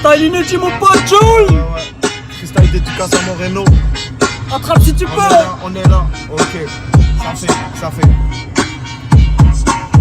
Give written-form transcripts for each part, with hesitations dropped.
Freestyle inédit mon pote Joule. Ouais. Freestyle dédicace à Moreno. Attrape si tu peux. On est là, ok. Ça fait.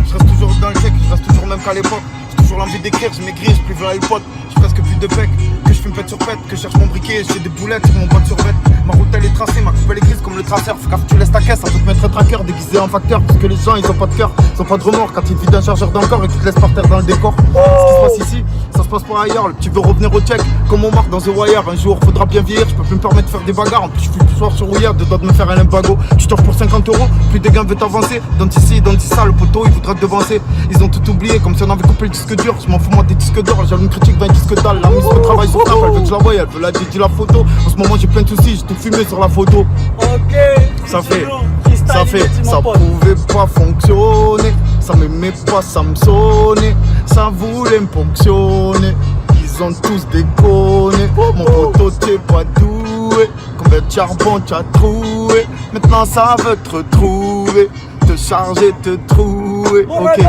Je reste toujours dans le check, je reste toujours même qu'à l'époque. J'ai toujours l'envie d'écrire, je maigris, je plus voilà le pote. J'ai presque plus de bec, que je fume pète sur pète, que je cherche mon briquet, j'ai des boulettes sur mon boîte sur bête. Ma route elle est tracée, ma coupe elle est grise comme le traceur. Fais gaffe, tu laisses ta caisse, ça peut te mettre un tracker déguisé en facteur. Parce que les gens ils ont pas de cœur, ils ont pas de remords quand ils te vident un chargeur d'encore et qu'ils te laissent par terre dans le décor. Ce qui se passe ici, ça se passe pas ailleurs. Le petit veut revenir au check, comme on marque dans The Wire. Un jour faudra bien vieillir, je peux plus me permettre de faire des bagarres. En plus je suis plus soir sur Rouillard, de doigts de me faire un limbago. Tu t'offres pour 50 €, plus des gains veut t'avancer. Dans ici, dans ça, le poteau il voudra te devancer. Ils ont tout oublié, comme si on avait coupé le disque dur. Je m'en fous moi des disques d'or, j'ai une critique d'un disque dalle. La mise au travail sur Snap, elle veut que je la voie, elle veut la dédier la photo. En ce moment j'ai plein de soucis, j'ai tout fumé sur la photo. Ok. Ça pouvait pas fonctionner. Ça m'aimait pas, ça me sonnait. Ça voulait me ponctionner. Ils ont tous déconné. Mon poteau t'es pas doué. Combien de charbon t'as trouvé? Maintenant ça veut te retrouver. Te charger, te trouver. Ok.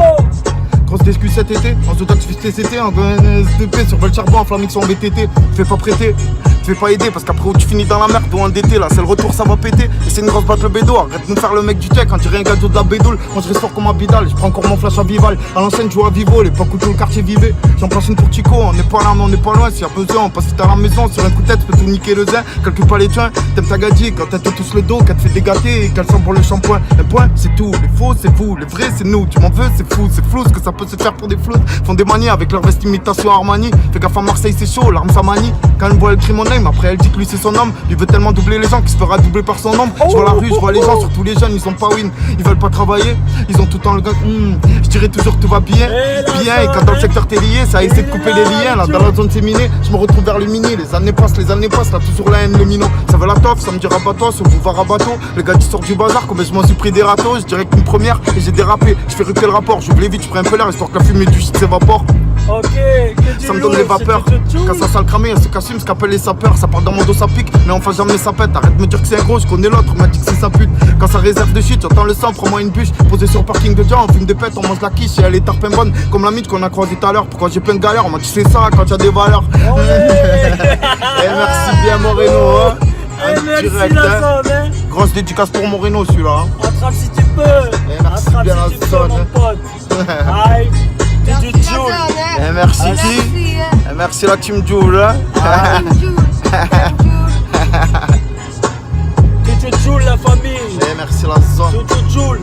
Grosse discu cet été, en tout cas tu fais TCT, en SDP sur le charbon, en flamix en VTT. Fais pas prêter, fais pas aider parce qu'après où tu finis dans la merde ou endetté, là c'est le retour, ça va péter. Et c'est une grosse batte le bédo, arrête de nous faire le mec du tech, on dirait un gadget de la bédoule. Moi je reste fort comme Abidal, je prends encore mon flash à Vival. À l'ancienne je joue à Vivo, l'époque où tout le quartier vivait. J'en place une pour Chico, on n'est pas là mais on n'est pas loin. S'il y a besoin, on passe vite à la maison, sur un coup de tête, peux tout niquer le zin. Calcule pas les tiens, t'aimes ta gadji quand elle te touche le dos, qu'elle te fait dégâter et qu'elle sent pour le shampoing. Un point, c'est tout, les faux c'est vous, les vrais c'est nous. Tu m'en veux, c'est fou, c'est flou ce que ça peut se faire pour des flous. Font des manies avec leur veste imitation Armani. Fais gaffe à Marseille c'est chaud, l'arme ça manie. Quand elle boit elle crie mon name, après elle dit que lui c'est son homme. Il veut tellement doubler les gens qu'il se fera doubler par son nombre. Je vois la rue, je vois les gens, surtout les jeunes, ils ont pas win. Ils veulent pas travailler, ils ont tout le temps le gars. Je dirais toujours que tout va bien, bien. Et quand dans le secteur t'es lié, ça essaie de couper les liens. Là dans la zone c'est miné, je me retrouve vers le mini. Les années passent, là toujours la haine, le minot. Ça veut la toffe, ça me dit rabat-toi, sur le boulevard à bateau. Le gars qui sort du bazar, comme je m'en suis pris des râteaux. Je dirais qu'une première et j'ai dérapé. Je fais reculer le rapport, j'ouvre vite, je prends un peu l'air histoire que la fumée du shit s'évapore. Ok, ça me donne les vapeurs. Quand ça sent le cramé, elle se casse, ce qu'appelle les sapeurs. Ça part dans mon dos, ça pique, mais enfin jamais ça pète. Arrête de me dire que c'est un gros, je connais l'autre, on m'a dit que c'est sa pute. Quand ça réserve de shit, j'entends le sang, prends-moi une bûche. Posé sur le parking de Dian, on fume des pètes, on mange la quiche et elle est tarpin bonne. Comme la mythe qu'on a croisée tout à l'heure. Pourquoi j'ai plein de galères, on m'a dit c'est ça quand y'a des valeurs. Et merci bien Moreno, hein. Merci Direct, la hein. zone, hein. Grosse dédicace pour Moreno celui-là. Hein. Attrape si tu peux. Merci Attrape bien si la tu zone, peux, mon hein. pote. Aïe. DJ Joule. Et merci qui? Et merci la team Joule. Hein. DJ Joule, la famille. Et merci la zone. DJ Joule.